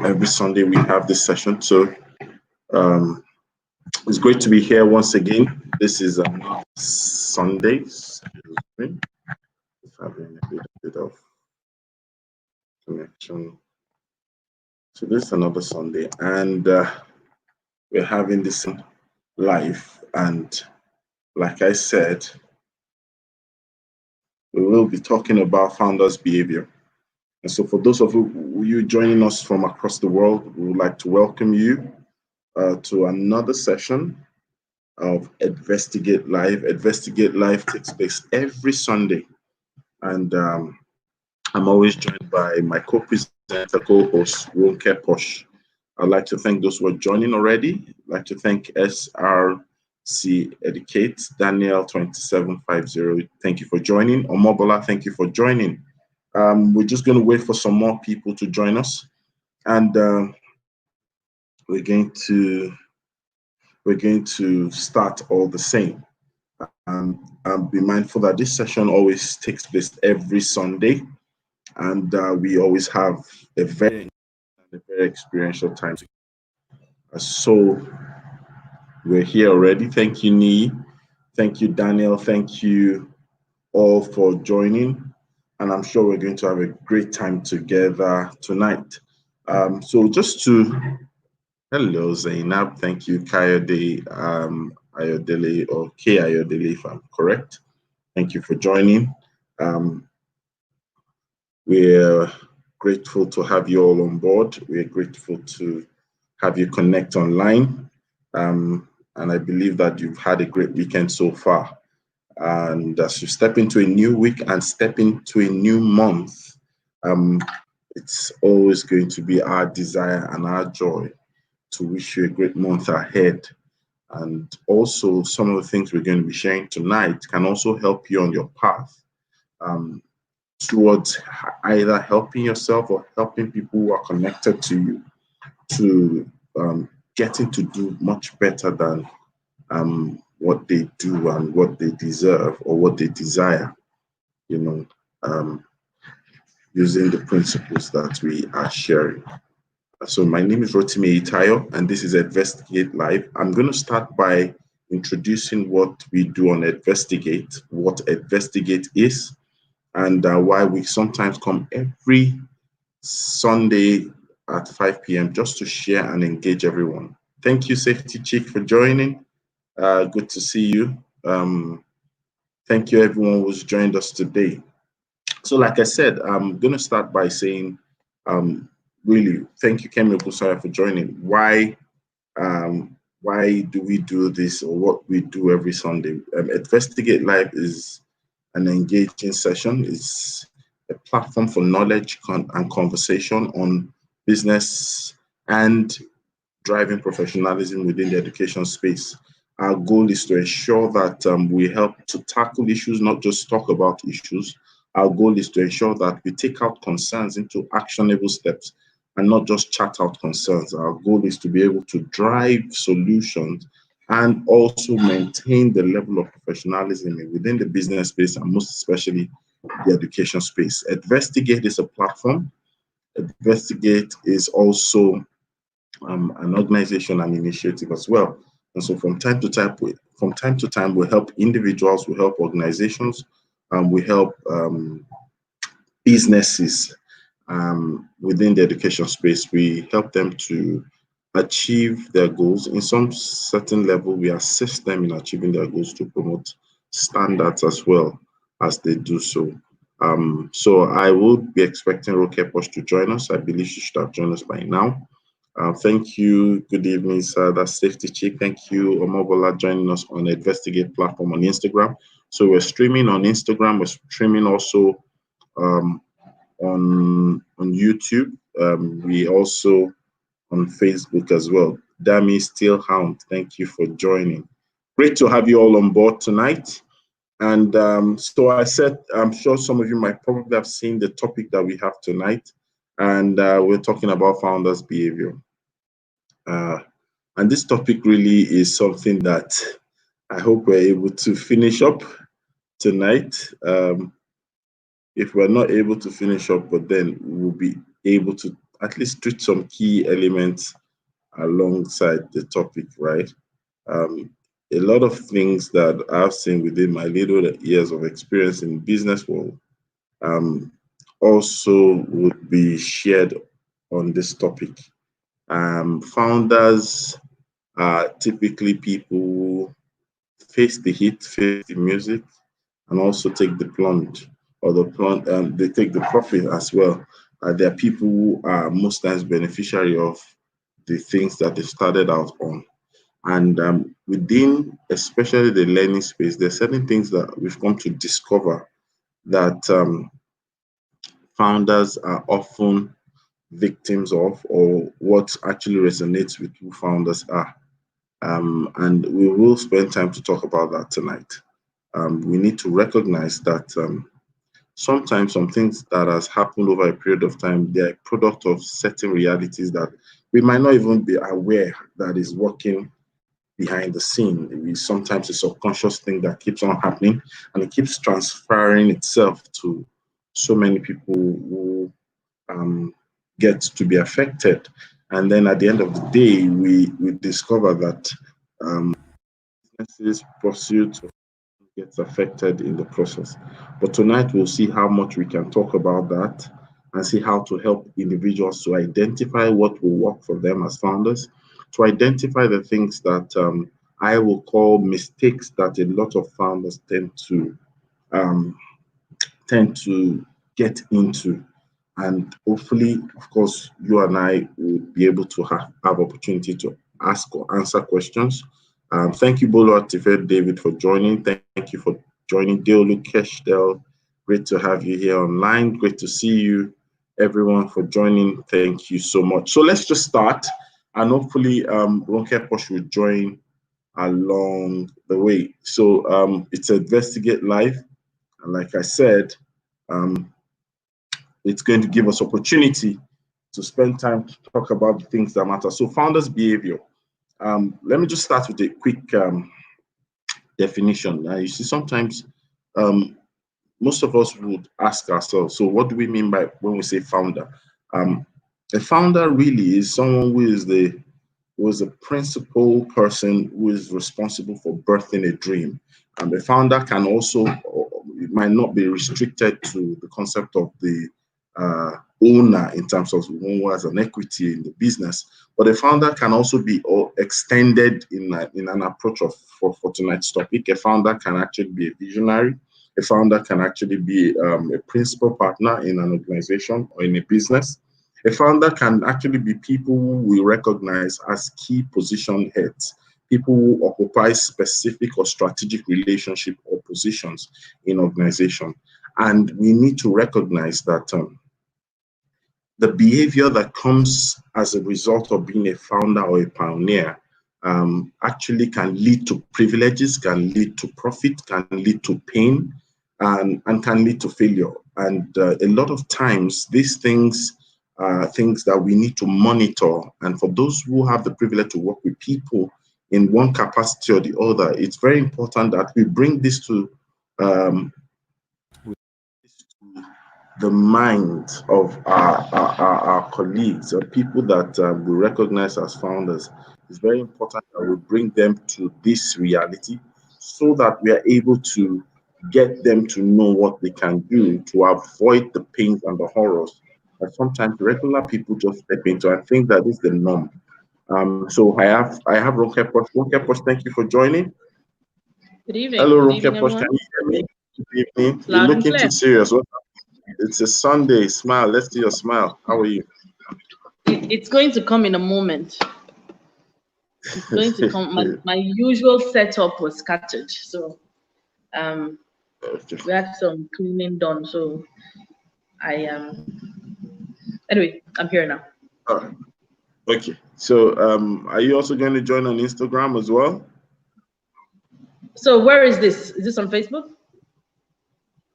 Every Sunday we have this session. So it's great to be here once again. This is Sundays. Just having a little bit of connection. So this is another Sunday, and we're having this live. And like I said, we will be talking about founders' behavior. And so for those of you joining us from across the world, we would like to welcome you to another session of Investigate Live. Investigate Live takes place every Sunday. And I'm always joined by my co-presenter, co-host, RONKEPOSH. I'd like to thank those who are joining already. I'd like to thank SRC Educate, Daniel 2750. Thank you for joining. Omobola, thank you for joining. We're just going to wait for some more people to join us, and we're going to start all the same. Be mindful that this session always takes place every Sunday, and we always have a very experiential time. So we're here already. Thank you, Nee. Thank you, Daniel. Thank you all for joining. And I'm sure we're going to have a great time together tonight. So just to, hello, Zainab. Thank you, Kayode Ayodele, or K Ayodele, if I'm correct. Thank you for joining. We're grateful to have you all on board. We're grateful to have you connect online. And I believe that you've had a great weekend so far. And as you step into a new week and step into a new month, it's always going to be our desire and our joy to wish you a great month ahead. And also, some of the things we're going to be sharing tonight can also help you on your path towards either helping yourself or helping people who are connected to you to getting to do much better than what they do and what they deserve or what they desire, using the principles that we are sharing. So my name is Rotimi Eyitayo, and this is Investigate Live. I'm going to start by introducing what we do on Investigate, what Investigate is, and why we sometimes come every Sunday at 5 p.m. just to share and engage everyone. Thank you, Safety Chief, for joining. Good to see you. Thank you, everyone who's joined us today. So like I said, I'm going to start by saying, really, thank you, Kemi Ogusaya, for joining. Why do we do this, or what we do every Sunday? Investigate Live is an engaging session. It's a platform for knowledge and conversation on business and driving professionalism within the education space. Our goal is to ensure that we help to tackle issues, not just talk about issues. Our goal is to ensure that we take out concerns into actionable steps and not just chat out concerns. Our goal is to be able to drive solutions and also maintain the level of professionalism within the business space, and most especially the education space. Investigate is a platform. Investigate is also an organization and initiative as well. And so from time to time, we help individuals, we help organizations, we help businesses within the education space. We help them to achieve their goals. In some certain level, we assist them in achieving their goals to promote standards as well as they do so. So I would be expecting RONKEPOSH to join us. I believe she should have joined us by now. Thank you. Good evening, sir. That's Safety Chief. Thank you, Omobola, joining us on the Investigate platform on Instagram. So we're streaming on Instagram. We're streaming also on YouTube. We also on Facebook as well. Dami Steelhound, thank you for joining. Great to have you all on board tonight. And so I said, I'm sure some of you might probably have seen the topic that we have tonight. And we're talking about founders' behavior. And this topic really is something that I hope we're able to finish up tonight. If we're not able to finish up, but then we'll be able to at least treat some key elements alongside the topic, right? A lot of things that I've seen within my little years of experience in business world also would be shared on this topic. Founders are typically people who face the heat, face the music, and also take the plunge or the plunge, they take the profit as well. There are people who are most times beneficiary of the things that they started out on. And within, especially the learning space, there's certain things that we've come to discover that founders are often victims of, or what actually resonates with who founders are. And we will spend time to talk about that tonight. We need to recognize that sometimes some things that has happened over a period of time, they're a product of certain realities that we might not even be aware that is working behind the scene. Sometimes a subconscious thing that keeps on happening, and it keeps transferring itself to so many people who get to be affected. And then at the end of the day, we discover that businesses, pursuits gets affected in the process. But tonight we'll see how much we can talk about that and see how to help individuals to identify what will work for them as founders, to identify the things that I will call mistakes that a lot of founders um, tend to get into. And hopefully, of course, you and I will be able to have opportunity to ask or answer questions. Thank you, Bolo Atife David, for joining. Thank you for joining. Deolu Keshdel, great to have you here online. Great to see you, everyone, for joining. Thank you so much. So let's just start, and hopefully, RONKEPOSH will join along the way. So it's Investigate Live, and like I said, it's going to give us opportunity to spend time to talk about the things that matter. So founders' behavior. Let me just start with a quick definition. You see, sometimes most of us would ask ourselves, so what do we mean by when we say founder? A founder really is someone who is the principal person who is responsible for birthing a dream. A founder can also, it might not be restricted to the concept of the owner in terms of one who has an equity in the business, but a founder can also be extended in an approach for tonight's topic. A founder can actually be a visionary. A founder can actually be a principal partner in an organization or in a business. A founder can actually be people who we recognize as key position heads, people who occupy specific or strategic relationship or positions in organization. And we need to recognize that the behavior that comes as a result of being a founder or a pioneer actually can lead to privileges, can lead to profit, can lead to pain, and can lead to failure. And a lot of times, these things are things that we need to monitor. And for those who have the privilege to work with people in one capacity or the other, it's very important that we bring this to the minds of our colleagues, or people that we recognize as founders. It's very important that we bring them to this reality so that we are able to get them to know what they can do to avoid the pains and the horrors that sometimes regular people just step into and think that is the norm. So I have RONKEPOSH. RONKEPOSH, thank you for joining. Good evening. Hello, Good evening, RONKEPOSH. Can you hear me? Good evening. You're Loud and looking clear. too serious. It's a Sunday. Smile. Let's see your smile. How are you? It's going to come in a moment. It's going to come. My usual setup was scattered, so we had some cleaning done. So I anyway, I'm here now. Okay. So are you also going to join on Instagram as well? So where is this? Is this on Facebook?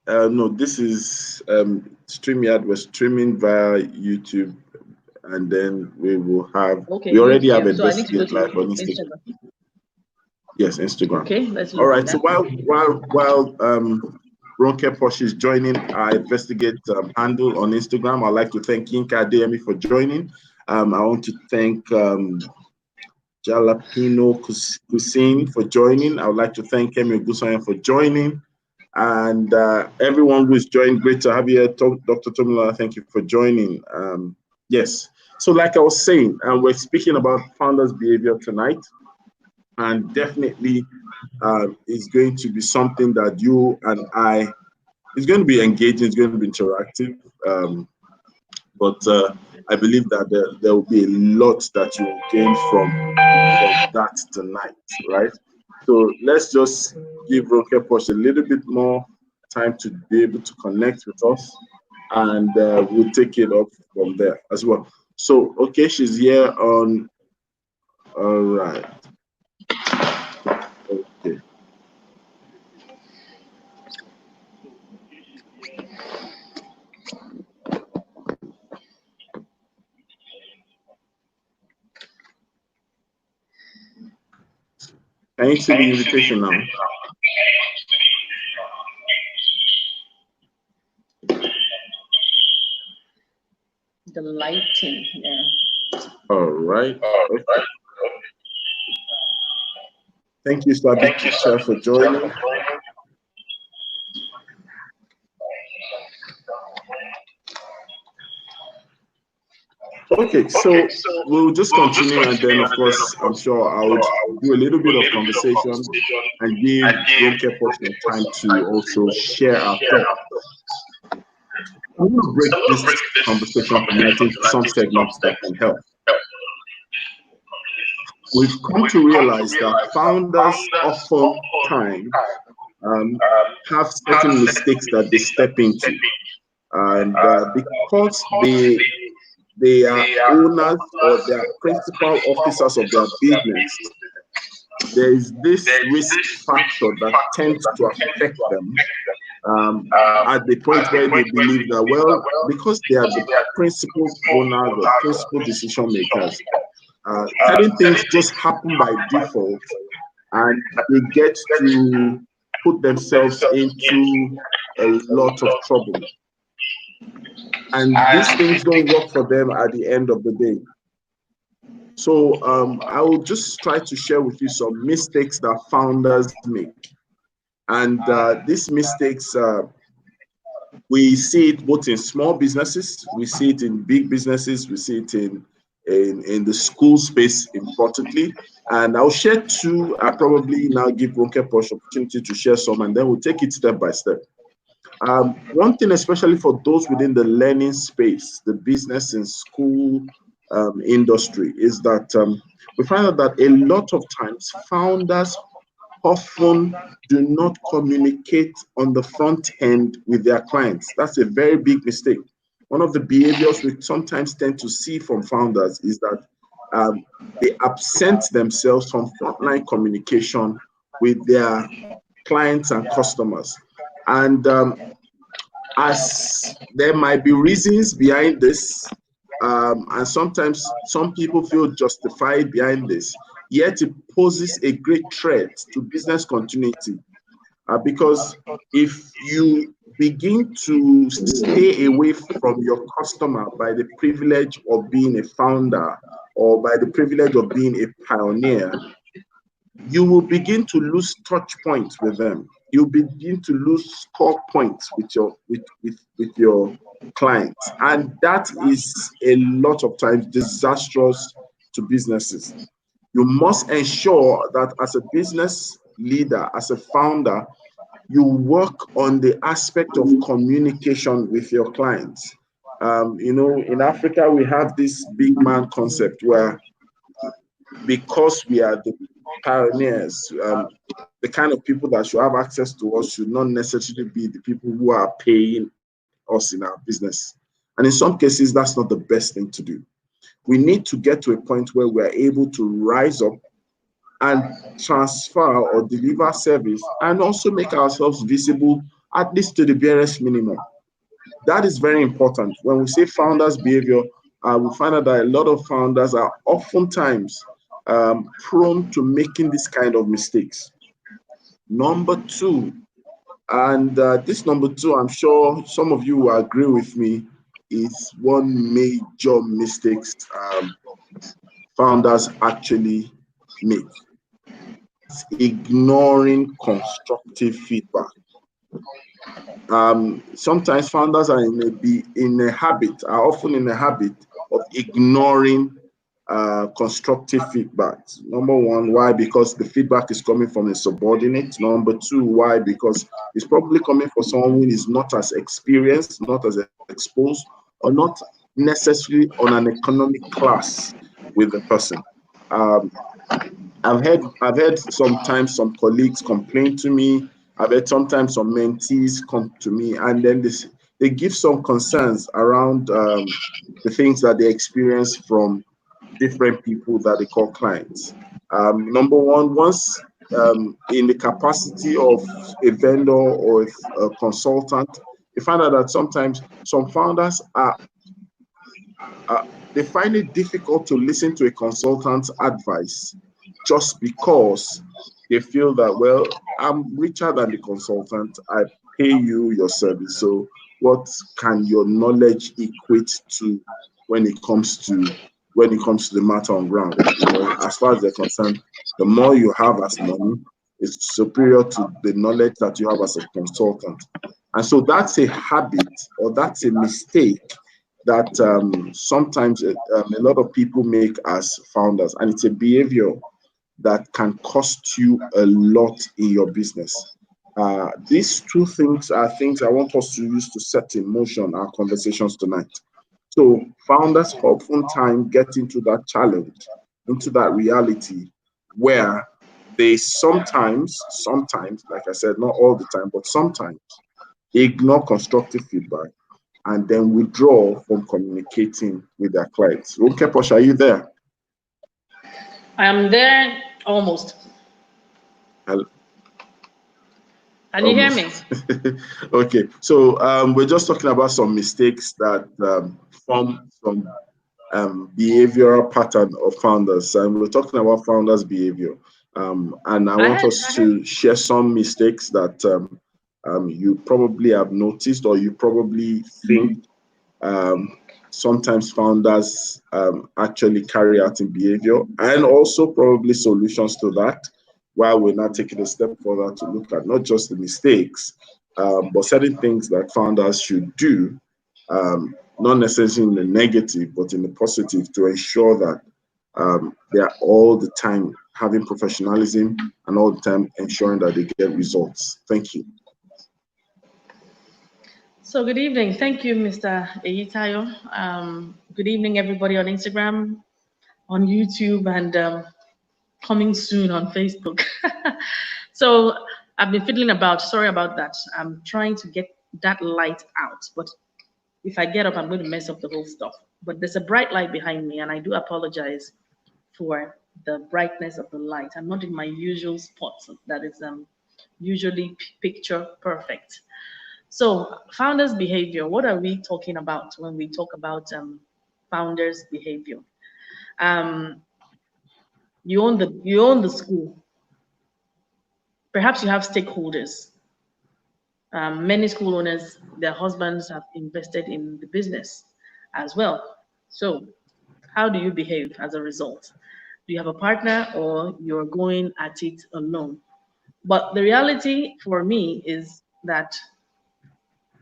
No, this is StreamYard. We're streaming via YouTube, and then we will have. Okay, we already have Investigate Live on Instagram. Yes, Instagram. Okay, let's look. All right. So while RONKEPOSH is joining our Investigate handle on Instagram. I'd like to thank Yinka ADENIYI for joining. I want to thank Jalapino Cuisine for joining. I would like to thank Kemi Ogusoyan for joining. And everyone who is joined, great to have you here. Dr. Tomilola, thank you for joining. Yes, so like I was saying, we're speaking about founders' behavior tonight. And definitely it's going to be something that you and I, it's going to be engaging, it's going to be interactive. But I believe that there will be a lot that you will gain from that tonight, right? So let's just give RONKEPOSH a little bit more time to be able to connect with us, and we'll take it up from there as well. So, okay, she's here on, all right. Okay. Can you see the invitation now? The lighting, yeah. All right. Okay. Thank you, Sabi, for joining. Okay, so we'll just continue, and then, of course, I'm sure I would do a little bit of conversation and give RONKEPOSH time to also share our thoughts. I'm going to break this conversation tonight into some segments that can help. We've come to realize that founders oftentimes have certain mistakes that they step into, and because they are owners or they are principal officers of their business, there is this risk factor that tends to affect them at the point where they believe that, well, because they are the principal owners or principal decision makers, certain things just happen by default, and they get to put themselves into a lot of trouble. And these things don't work for them at the end of the day. So I will just try to share with you some mistakes that founders make. And these mistakes, we see it both in small businesses, we see it in big businesses, we see it in the school space importantly. And I'll share two. I probably now give RONKEPOSH opportunity to share some, and then we'll take it step by step. One thing, especially for those within the learning space, the business and school industry, is that we find out that a lot of times founders often do not communicate on the front end with their clients. That's a very big mistake. One of the behaviors we sometimes tend to see from founders is that they absent themselves from frontline communication with their clients and customers. And as there might be reasons behind this, and sometimes some people feel justified behind this, yet it poses a great threat to business continuity. Because if you begin to stay away from your customer by the privilege of being a founder or by the privilege of being a pioneer, you will begin to lose touch points with them. You begin to lose score points with your clients, and that is a lot of times disastrous to businesses. You must ensure that as a business leader, as a founder, you work on the aspect of communication with your clients. You know, in Africa, we have this big man concept where, because we are the pioneers, the kind of people that should have access to us should not necessarily be the people who are paying us in our business. And in some cases, that's not the best thing to do. We need to get to a point where we're able to rise up and transfer or deliver service and also make ourselves visible, at least to the barest minimum. That is very important. When we say founders' behavior, we find out that a lot of founders are oftentimes prone to making this kind of mistakes. Number two, And this number two, I'm sure some of you will agree with me, is one major mistakes founders actually make. It's ignoring constructive feedback. Sometimes founders are often in a habit of ignoring constructive feedback. Number one, why? Because the feedback is coming from a subordinate. Number two, why? Because it's probably coming from someone who is not as experienced, not as exposed, or not necessarily on an economic class with the person. I've heard sometimes some colleagues complain to me. I've heard sometimes some mentees come to me, and then they give some concerns around the things that they experience from different people that they call clients. Number one, once in the capacity of a vendor or a consultant, you find out that sometimes some founders they find it difficult to listen to a consultant's advice just because they feel that, well, I'm richer than the consultant. I pay you your service. So what can your knowledge equate to when it comes to the matter on ground? As far as they're concerned, the more you have as money is superior to the knowledge that you have as a consultant. And so that's a habit, or that's a mistake that sometimes a lot of people make as founders, and it's a behavior that can cost you a lot in your business. These two things are things I want us to use to set in motion our conversations tonight. So founders oftentimes get into that challenge, into that reality where they sometimes, like I said, not all the time, but sometimes ignore constructive feedback and then withdraw from communicating with their clients. RONKEPOSH, are you there? I am there almost. Hello? Can you hear me? Okay, so we're just talking about some mistakes that form some behavioral pattern of founders, and we're talking about founders' behavior. And I want us to share some mistakes that you probably have noticed, or you probably think sometimes founders actually carry out in behavior, and also probably solutions to that, while we're not taking a step further to look at not just the mistakes, but certain things that founders should do, not necessarily in the negative, but in the positive, to ensure that they are all the time having professionalism and all the time ensuring that they get results. Thank you. So good evening. Thank you, Mr. Eyitayo. Good evening, everybody on Instagram, on YouTube, and coming soon on Facebook. So I've been fiddling about. Sorry about that. I'm trying to get that light out, but if I get up, I'm going to mess up the whole stuff. But there's a bright light behind me, and I do apologize for the brightness of the light. I'm not in my usual spot that is usually picture perfect. So founders' behavior, what are we talking about when we talk about founders' behavior? You own the school. Perhaps you have stakeholders. Many school owners, their husbands have invested in the business as well. So how do you behave as a result? Do you have a partner, or you're going at it alone? But the reality for me is that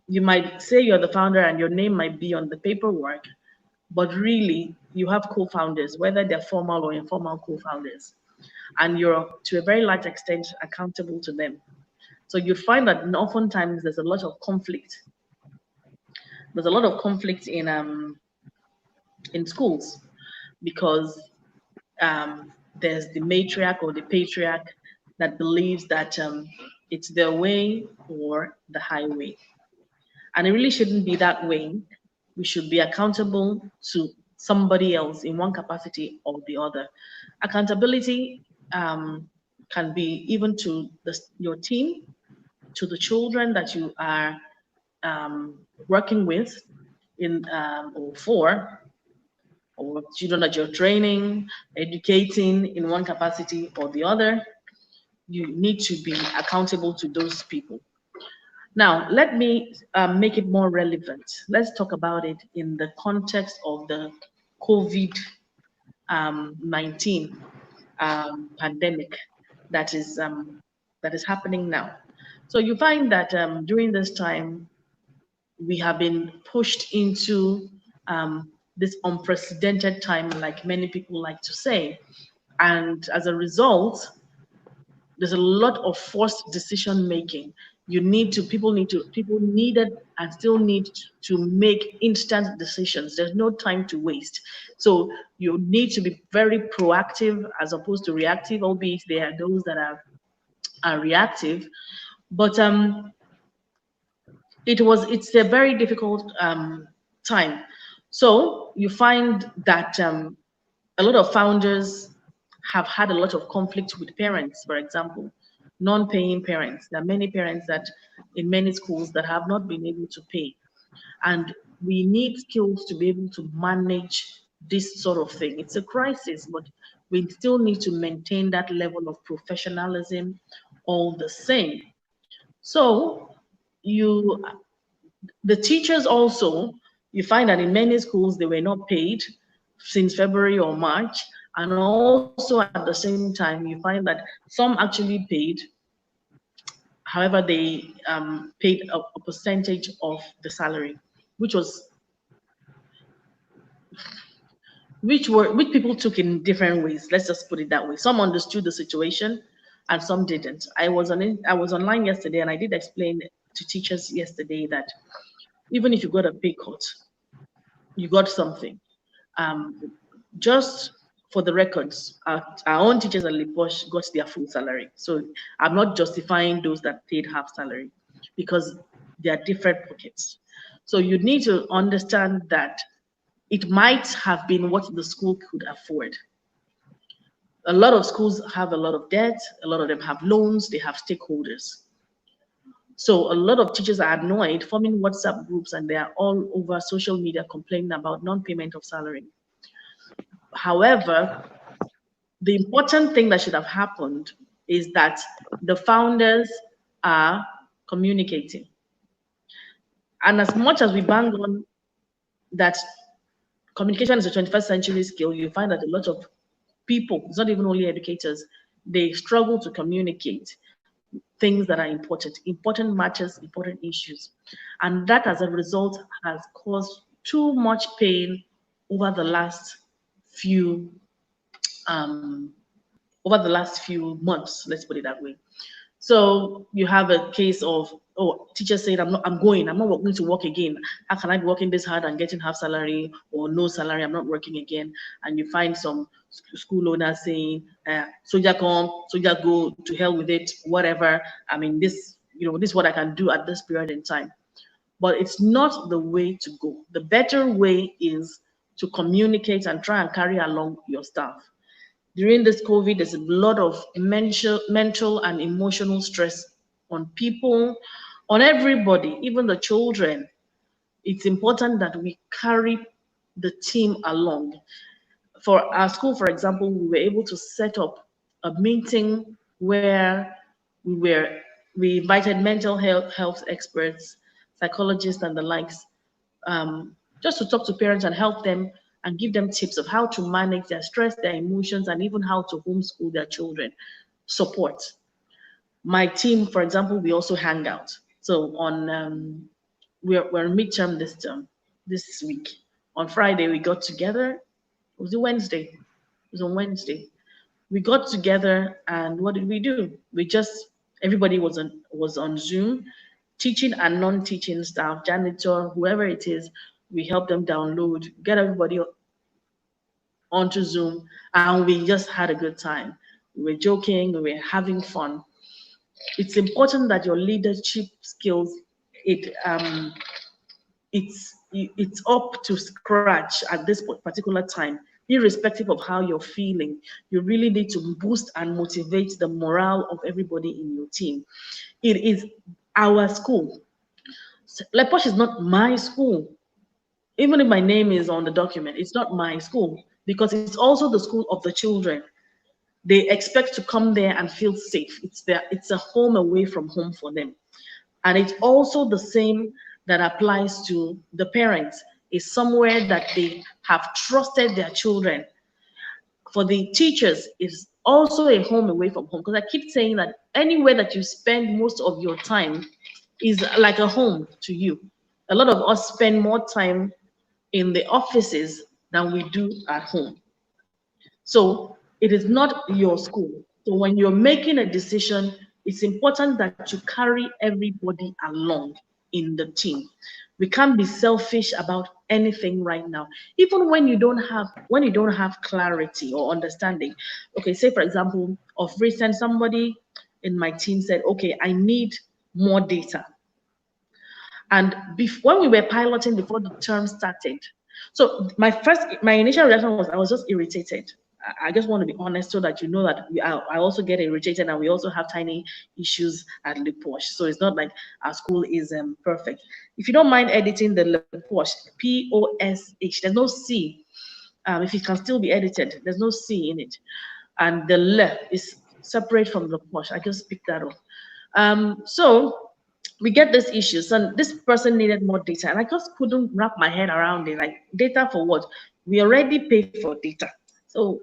you might say you're the founder and your name might be on the paperwork, but really you have co-founders, whether they're formal or informal co-founders, and you're to a very large extent accountable to them. So you find that oftentimes there's a lot of conflict. There's a lot of conflict in schools because there's the matriarch or the patriarch that believes that it's their way or the highway. And it really shouldn't be that way. We should be accountable to somebody else in one capacity or the other. Accountability can be even to your team, to the children that you are working with or for, or children that you're training, educating in one capacity or the other. You need to be accountable to those people. Now, let me make it more relevant. Let's talk about it in the context of the COVID 19 pandemic that is happening now. So you find that during this time, we have been pushed into this unprecedented time, like many people like to say. And as a result, there's a lot of forced decision making. People needed and still need to make instant decisions. There's no time to waste. So you need to be very proactive as opposed to reactive, albeit there are those that are reactive. But it's a very difficult time. So you find that a lot of founders have had a lot of conflict with parents, for example, non-paying parents. There are many parents that in many schools that have not been able to pay. And we need skills to be able to manage this sort of thing. It's a crisis, but we still need to maintain that level of professionalism all the same. So you the teachers also, you find that in many schools they were not paid since February or March, and also at the same time you find that some actually paid. However, they paid a percentage of the salary, which was which people took in different ways. Let's just put it that way. Some understood the situation, and some didn't. I was online yesterday, and I did explain to teachers yesterday that even if you got a pay cut, you got something. Um, just for the records, our own teachers at Liposh got their full salary. So I'm not justifying those that paid half salary because they are different pockets. So you need to understand that it might have been what the school could afford. A lot of schools have a lot of debt, a lot of them have loans, they have stakeholders. So a lot of teachers are annoyed, forming WhatsApp groups, and they are all over social media complaining about non-payment of salary. However, the important thing that should have happened is that the founders are communicating. And as much as we bang on that communication is a 21st century skill, you find that a lot of people, it's not even only educators, they struggle to communicate things that are important matters, important issues. And that as a result has caused too much pain over the last few um, months, let's put it that way. So you have a case of, oh, teacher said I'm not going to work again. How can I be working this hard and getting half salary or no salary? I'm not working again. And you find some school owners saying, soldier come, soldier go, to hell with it, whatever. I mean, this is what I can do at this period in time. But it's not the way to go. The better way is to communicate and try and carry along your staff. During this COVID, there's a lot of mental and emotional stress on people, on everybody, even the children. It's important that we carry the team along. For our school, for example, we were able to set up a meeting where we were we invited mental health experts, psychologists, and the likes, just to talk to parents and help them and give them tips of how to manage their stress, their emotions, and even how to homeschool their children. Support. My team, for example, we also hang out. So on we're midterm this week. On Friday we got together. Was it Wednesday? It was on Wednesday. We got together and what did we do? Everybody was on Zoom, teaching and non-teaching staff, janitor, whoever it is. We helped them download, get everybody onto Zoom, and we just had a good time. We were joking, we were having fun. It's important that your leadership skills, it's up to scratch at this particular time, irrespective of how you're feeling. You really need to boost and motivate the morale of everybody in your team. It is our school. Leposh is not my school. Even if my name is on the document, it's not my school because it's also the school of the children. They expect to come there and feel safe. It's a home away from home for them. And it's also the same that applies to the parents. It's somewhere that they have trusted their children. For the teachers, it's also a home away from home, because I keep saying that anywhere that you spend most of your time is like a home to you. A lot of us spend more time in the offices than we do at home. So it is not your school. So when you're making a decision, it's important that you carry everybody along in the team. We can't be selfish about anything right now. Even when you don't have clarity or understanding. Okay, say for example, of recent somebody in my team said, okay, I need more data. And when we were piloting before the term started, so my initial reaction was I was just irritated. I just want to be honest so that you know that I also get irritated, and we also have tiny issues at LePosh. So it's not like our school is perfect. If you don't mind editing the LePosh, POSH, there's no C. If it can still be edited, there's no C in it. And the Le is separate from LePosh. I just picked that up. So we get these issues, and this person needed more data, and I just couldn't wrap my head around it. Like, data for what? We already pay for data, so,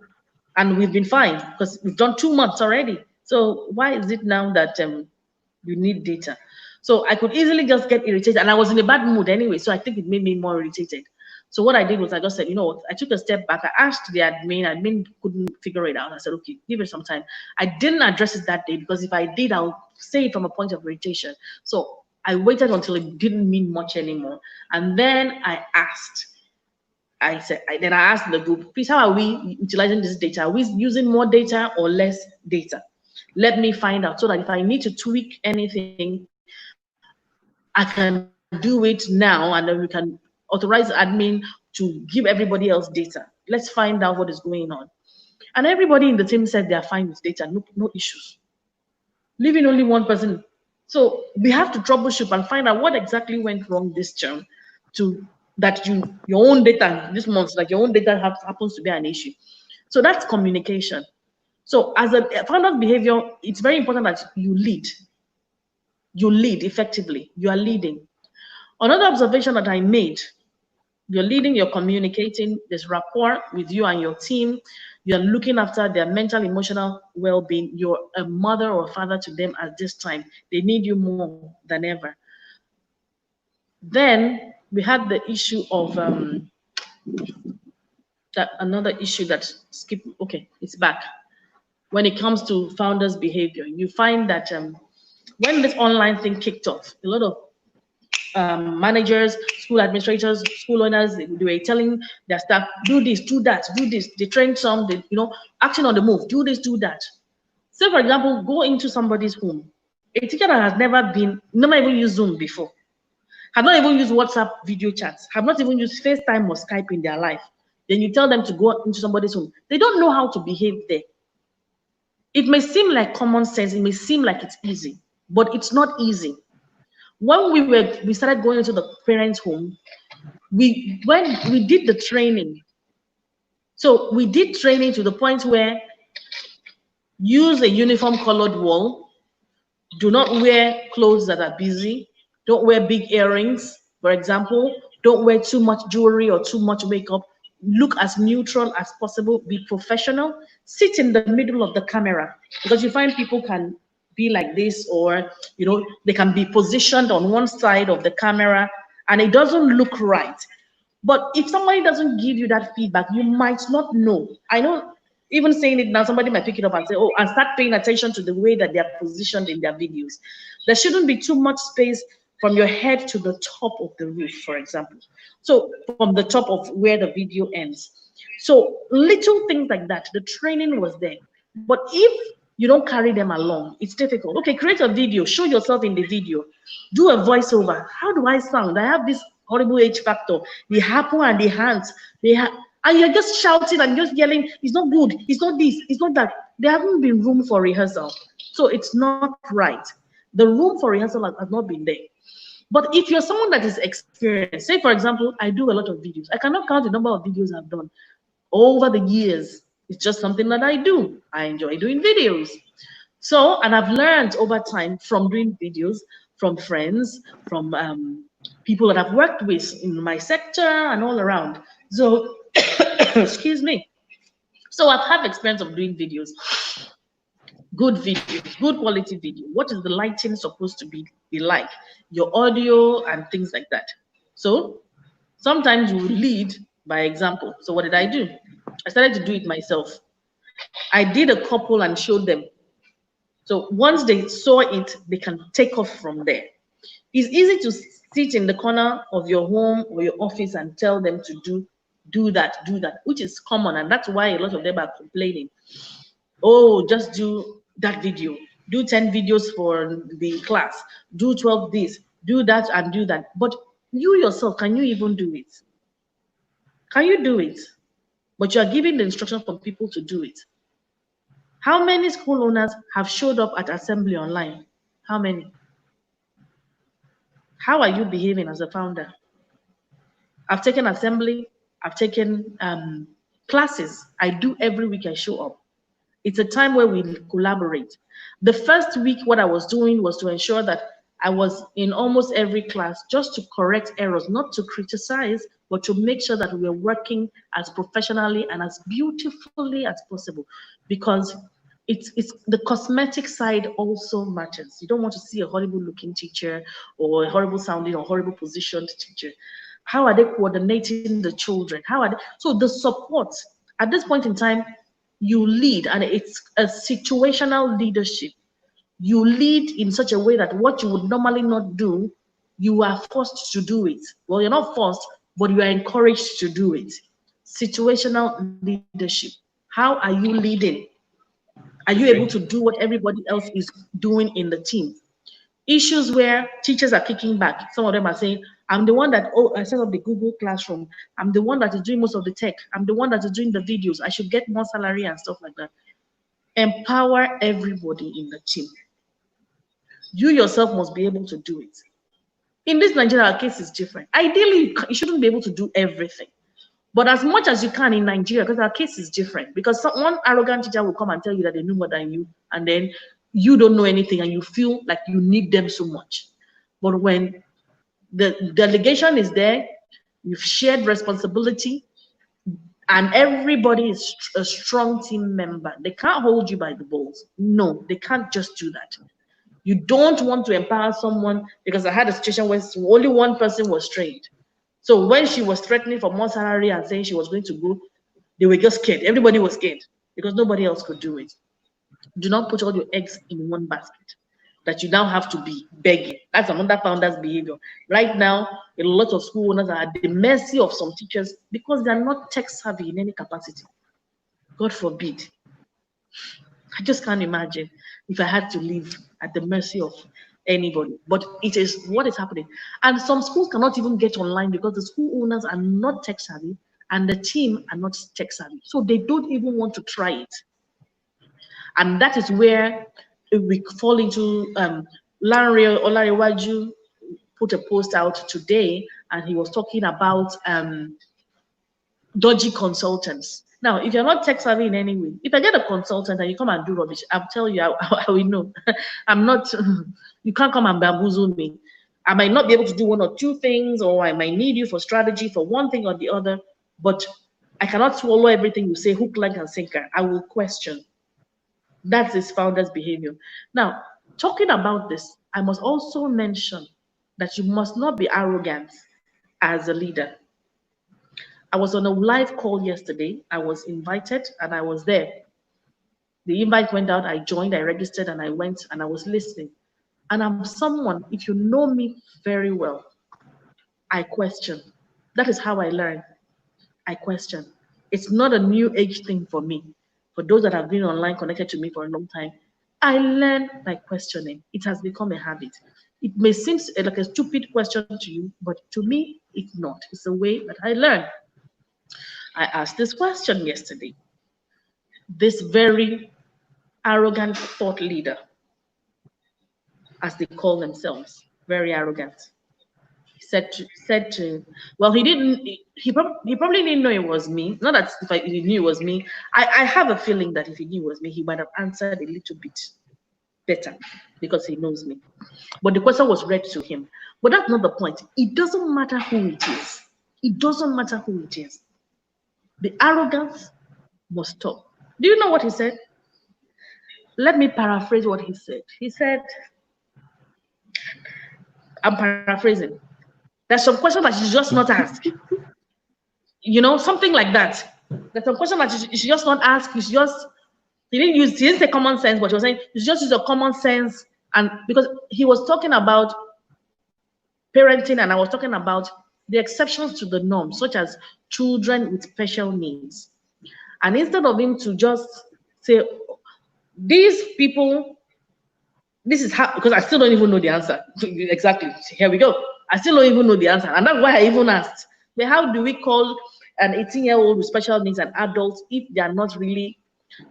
and we've been fine because we've done 2 months already. So why is it now that you need data? So I could easily just get irritated, and I was in a bad mood anyway, so I think it made me more irritated. So what I did was I just said, you know what, I took a step back. I asked the admin couldn't figure it out. I said, okay, give it some time. I didn't address it that day, because if I did, I'll say it from a point of irritation. So I waited until it didn't mean much anymore. And then I asked, then I asked the group, please, how are we utilizing this data? Are we using more data or less data? Let me find out, so that if I need to tweak anything, I can do it now, and then we can authorize admin to give everybody else data. Let's find out what is going on. And everybody in the team said they are fine with data, no issues. Leaving only one person. So we have to troubleshoot and find out what exactly went wrong this term, to that your own data this month, like your own data happens to be an issue. So that's communication. So as a founder of behavior, it's very important that you lead. You lead effectively. You are leading. Another observation that I made, you're leading, you're communicating, there's rapport with you and your team, you're looking after their mental, emotional well-being, you're a mother or father to them at this time. They need you more than ever. Then we had the issue of another issue that okay, it's back. When it comes to founders' behavior, you find that when this online thing kicked off, a lot of managers, school administrators, school owners, they were telling their staff, do this, do that, do this. They trained some, they, acting on the move, do this, do that. Say, for example, go into somebody's home. A teacher that has never even used Zoom before, have not even used WhatsApp video chats, have not even used FaceTime or Skype in their life. Then you tell them to go into somebody's home. They don't know how to behave there. It may seem like common sense, it may seem like it's easy, but it's not easy. When we started going into the parents' home, when we did the training. So we did training to the point where use a uniform colored wall, do not wear clothes that are busy, don't wear big earrings, for example, don't wear too much jewelry or too much makeup, look as neutral as possible, be professional, sit in the middle of the camera, because you find people can be like this, or they can be positioned on one side of the camera and it doesn't look right. But if somebody doesn't give you that feedback, you might not know. I know, even saying it now, somebody might pick it up and say, oh, and start paying attention to the way that they're positioned in their videos. There shouldn't be too much space from your head to the top of the roof, for example. So from the top of where the video ends. So little things like that. The training was there. But if you don't carry them along, it's difficult. Okay, create a video, show yourself in the video, do a voiceover. How do I sound? I have this horrible H factor. The happen and the hands, and you're just shouting and just yelling, it's not good, it's not this, it's not that. There hasn't been room for rehearsal. So it's not right. The room for rehearsal has not been there. But if you're someone that is experienced, say for example, I do a lot of videos. I cannot count the number of videos I've done over the years. It's just something that I do. I enjoy doing videos. So, and I've learned over time from doing videos, from friends, from people that I've worked with in my sector and all around. So, excuse me. So I've had experience of doing videos, good videos, good quality video. What is the lighting supposed to be like? Your audio and things like that. So sometimes you lead by example. So what did I do? I started to do it myself. I did a couple and showed them. So once they saw it, they can take off from there. It's easy to sit in the corner of your home or your office and tell them to do that, which is common. And that's why a lot of them are complaining. Oh, just do that video. Do 10 videos for the class. Do 12 this, do that and do that. But you yourself, can you even do it? Can you do it? But you are giving the instructions for people to do it. How many school owners have showed up at assembly online? How many? How are you behaving as a founder? I've taken assembly, I've taken classes. I do every week I show up. It's a time where we collaborate. The first week, what I was doing was to ensure that I was in almost every class just to correct errors, not to criticize, but to make sure that we were working as professionally and as beautifully as possible. Because it's the cosmetic side also matters. You don't want to see a horrible looking teacher or a horrible sounding or horrible positioned teacher. How are they coordinating the children? How are they? So the support at this point in time, you lead, and it's a situational leadership. You lead in such a way that what you would normally not do, you are forced to do it. Well, you're not forced, but you are encouraged to do it. Situational leadership. How are you leading? Are you able to do what everybody else is doing in the team? Issues where teachers are kicking back. Some of them are saying, I'm the one that, I set up the Google Classroom. I'm the one that is doing most of the tech. I'm the one that is doing the videos. I should get more salary and stuff like that. Empower everybody in the team. You yourself must be able to do it. In this Nigeria, our case is different. Ideally, you shouldn't be able to do everything. But as much as you can in Nigeria, because our case is different. Because one arrogant teacher will come and tell you that they know more than you, and then you don't know anything and you feel like you need them so much. But when the delegation is there, you've shared responsibility, and everybody is a strong team member. They can't hold you by the balls. No, they can't just do that. You don't want to empower someone, because I had a situation where only one person was trained. So when she was threatening for more salary and saying she was going to go, they were just scared. Everybody was scared because nobody else could do it. Do not put all your eggs in one basket that you now have to be begging. That's another founder's behavior. Right now, a lot of school owners are at the mercy of some teachers because they're not tech savvy in any capacity. God forbid. I just can't imagine if I had to live at the mercy of anybody. But it is what is happening. And some schools cannot even get online because the school owners are not tech savvy and the team are not tech savvy. So they don't even want to try it. And that is where we fall into Larry Olarewaju put a post out today, and he was talking about dodgy consultants. Now, if you're not tech savvy in any way, if I get a consultant and you come and do rubbish, I'll tell you, I will know. I'm not, you can't come and bamboozle me. I might not be able to do one or two things, or I might need you for strategy for one thing or the other, but I cannot swallow everything you say, hook, line, and sinker. I will question. That's his founder's behavior. Now, talking about this, I must also mention that you must not be arrogant as a leader. I was on a live call yesterday. I was invited and I was there. The invite went out, I joined, I registered, and I went and I was listening. And I'm someone, if you know me very well, I question. That is how I learn. I question. It's not a new age thing for me. For those that have been online connected to me for a long time, I learn by questioning. It has become a habit. It may seem like a stupid question to you, but to me, it's not. It's a way that I learn. I asked this question yesterday. This very arrogant thought leader, as they call themselves, very arrogant, said to well, he probably didn't know it was me. Not that if he knew it was me, I have a feeling that if he knew it was me, he might have answered a little bit better because he knows me. But the question was read to him. But that's not the point. It doesn't matter who it is. It doesn't matter who it is. The arrogance must stop. Do you know what he said? Let me paraphrase what he said. He said, I'm paraphrasing. There's some question that you should just not ask. You know, something like that. There's some question that you should just not ask. You should just, he didn't say common sense, but he was saying you should just use your common sense. And because he was talking about parenting, and I was talking about the exceptions to the norm, such as children with special needs. And instead of him to just say, these people, this is how, because I still don't even know the answer. Exactly. Here we go. I still don't even know the answer. And that's why I even asked, but how do we call an 18-year-old with special needs an adult if they are not really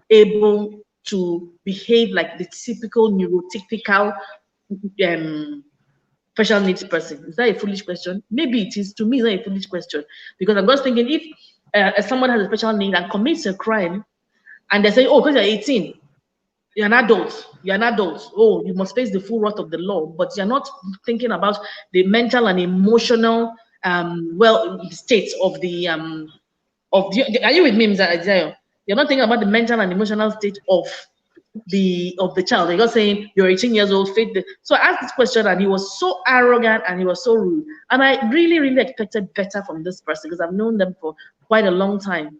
able to behave like the typical neurotypical special needs person? Is that a foolish question? Maybe it is. To me, it's not a foolish question, because I'm just thinking, if someone has a special need and commits a crime, and they say, oh, because you're 18, you're an adult. You're an adult. Oh, you must face the full wrath of the law. But you're not thinking about the mental and emotional state of the Are you with me, Mr. Eyitayo? You're not thinking about the mental and emotional state of the child. You're just saying you're 18 years old. So I asked this question, and he was so arrogant and he was so rude. And I really, really expected better from this person, because I've known them for quite a long time.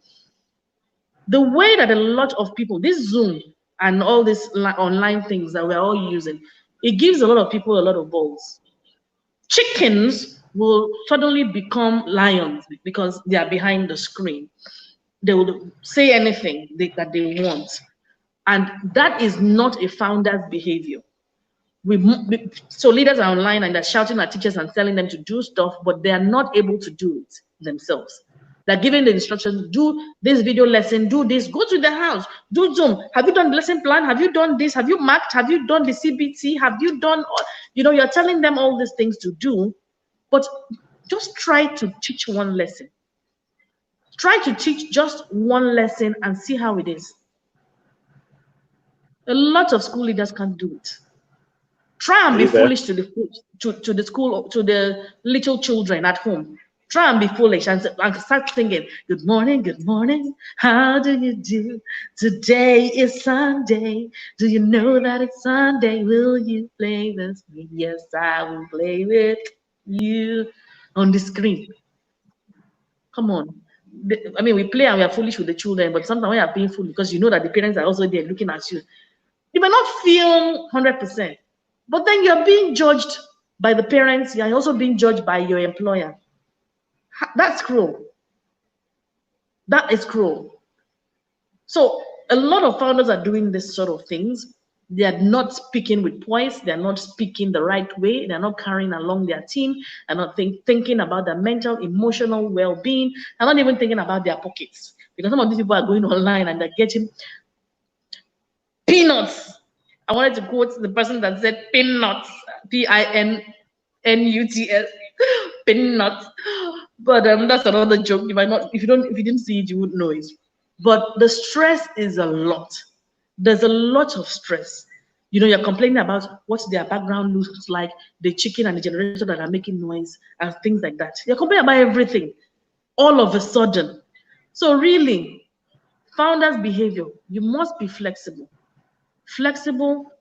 The way that a lot of people, this Zoom and all these online things that we're all using, it gives a lot of people a lot of balls. Chickens will suddenly become lions because they are behind the screen. They will say anything that they want. And that is not a founder's behavior. So leaders are online and they're shouting at teachers and telling them to do stuff, but they are not able to do it themselves. They're giving the instructions, do this video lesson, do this, go to the house, do Zoom. Have you done the lesson plan? Have you done this? Have you marked? Have you done the CBT? Have you done, you're telling them all these things to do, but just try to teach one lesson. Try to teach just one lesson and see how it is. A lot of school leaders can't do it. Try and be foolish to the school, to the little children at home. Try and be foolish and start singing, good morning, how do you do? Today is Sunday. Do you know that it's Sunday? Will you play with me? Yes, I will play with you on the screen. Come on. I mean, we play and we are foolish with the children, but sometimes we are being foolish because you know that the parents are also there looking at you. You may not feel 100%, but then you're being judged by the parents. You're also being judged by your employer. That's cruel. That is cruel. So a lot of founders are doing this sort of things. They are not speaking with poise. They're not speaking the right way. They're not carrying along their team. They're not thinking about their mental, emotional well-being. They're not even thinking about their pockets. Because some of these people are going online and they're getting peanuts. I wanted to quote the person that said peanuts, P-I-N-N-U-T-S, peanuts. But that's another joke. You might not, if you didn't see it, you wouldn't know it. But the stress is a lot. There's a lot of stress. You're complaining about what their background looks like, the chicken and the generator that are making noise and things like that. You're complaining about everything all of a sudden. So really, founders' behavior, you must be flexible. Flexible.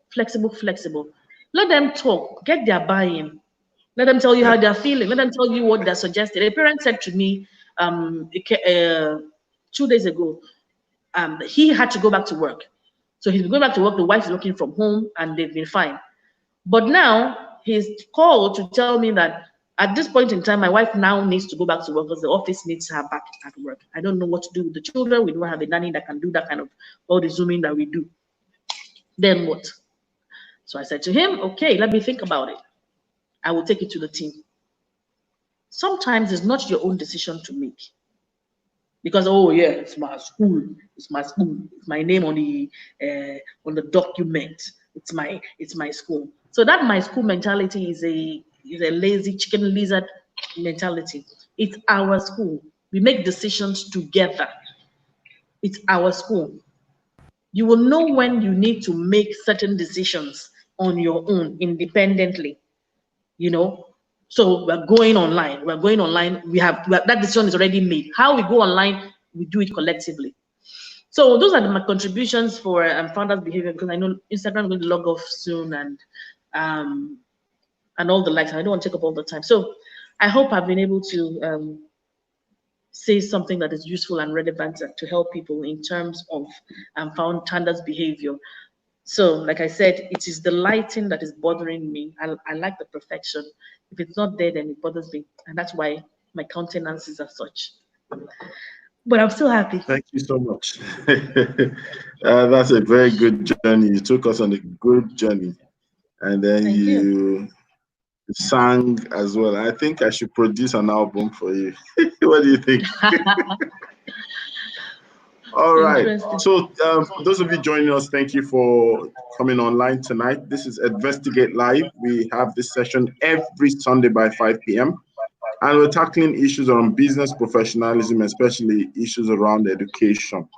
Let them talk, get their buy-in. Let them tell you how they're feeling. Let them tell you what they're suggesting. A parent said to me 2 days ago, he had to go back to work. So he's going back to work, the wife is working from home, and they've been fine. But now he's called to tell me that at this point in time, my wife now needs to go back to work because the office needs her back at work. I don't know what to do with the children. We don't have a nanny that can do that kind of all the Zooming that we do. Then what? So I said to him, okay, let me think about it. I will take it to the team. Sometimes it's not your own decision to make. Because, oh yeah, it's my school, it's my name on the document, it's my school. So that my school mentality is a lazy chicken lizard mentality. It's our school. We make decisions together. It's our school. You will know when you need to make certain decisions on your own, independently, you know. So we're going online. That decision is already made. How we go online, we do it collectively. So those are my contributions for founders behavior, because I know Instagram is going to log off soon, and all the likes. I don't want to take up all the time. So I hope I've been able to say something that is useful and relevant to help people in terms of founders behavior. So, like I said, it is the lighting that is bothering me. I like the perfection. If it's not there, then it bothers me, and that's why my countenance is as such. But I'm still happy. Thank you so much. That's a very good journey. You took us on a good journey, and then Thank you. you sang as well. I think I should produce an album for you. What do you think? All right. So those of you joining us, thank you for coming online tonight. This is Investigate Live. We have this session every Sunday by 5 p.m. And we're tackling issues around business professionalism, especially issues around education.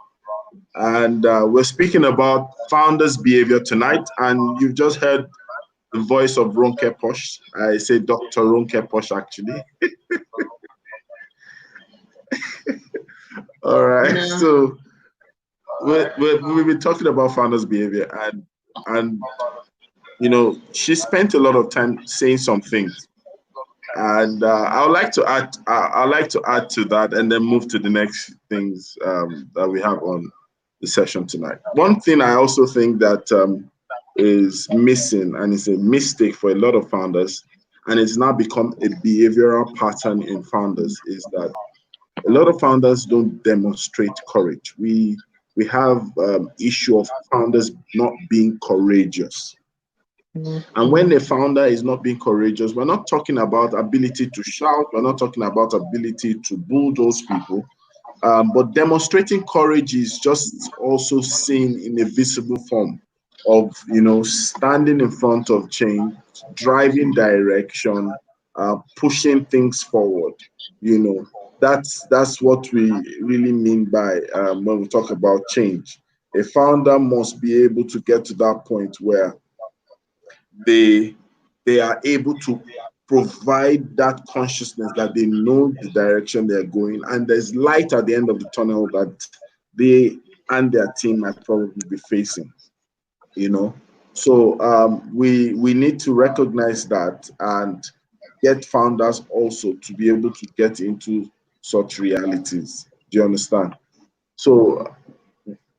And we're speaking about founders' behavior tonight. And you've just heard the voice of RONKEPOSH. I say Dr. RONKEPOSH, actually. All right. No. So we've been talking about founders' behavior, and you know, she spent a lot of time saying some things. And I would like to add. I'd like to add to that, and then move to the next things that we have on the session tonight. One thing I also think that is missing, and it's a mistake for a lot of founders, and it's now become a behavioral pattern in founders, is that a lot of founders don't demonstrate courage. We have issue of founders not being courageous. And when a founder is not being courageous, we're not talking about ability to shout, we're not talking about ability to bulldoze people, but demonstrating courage is just also seen in a visible form of, you know, standing in front of change, driving direction, pushing things forward. You know, that's what we really mean by when we talk about change. A founder must be able to get to that point where they are able to provide that consciousness that they know the direction they're going, and there's light at the end of the tunnel that they and their team might probably be facing, you know. So we need to recognize that and get founders also to be able to get into such realities. Do you understand? So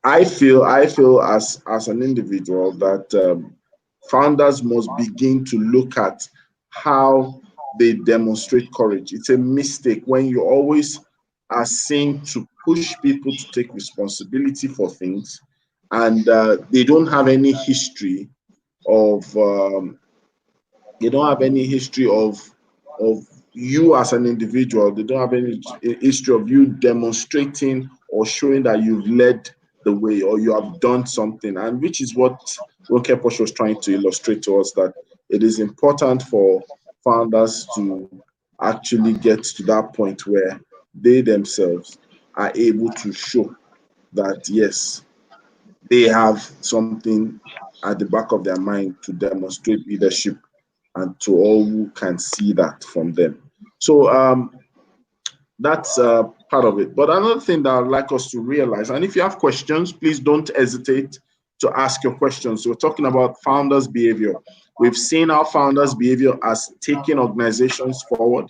I feel as an individual that founders must begin to look at how they demonstrate courage. It's a mistake when you always are seen to push people to take responsibility for things, and they don't have any history of you as an individual. They don't have any history of you demonstrating or showing that you've led the way or you have done something, and which is what RONKEPOSH was trying to illustrate to us, that it is important for founders to actually get to that point where they themselves are able to show that, yes, they have something at the back of their mind to demonstrate leadership, and to all who can see that from them. So that's part of it. But another thing that I'd like us to realize, and if you have questions, please don't hesitate to ask your questions. So we're talking about founders' behavior. We've seen how founders' behavior as taking organizations forward.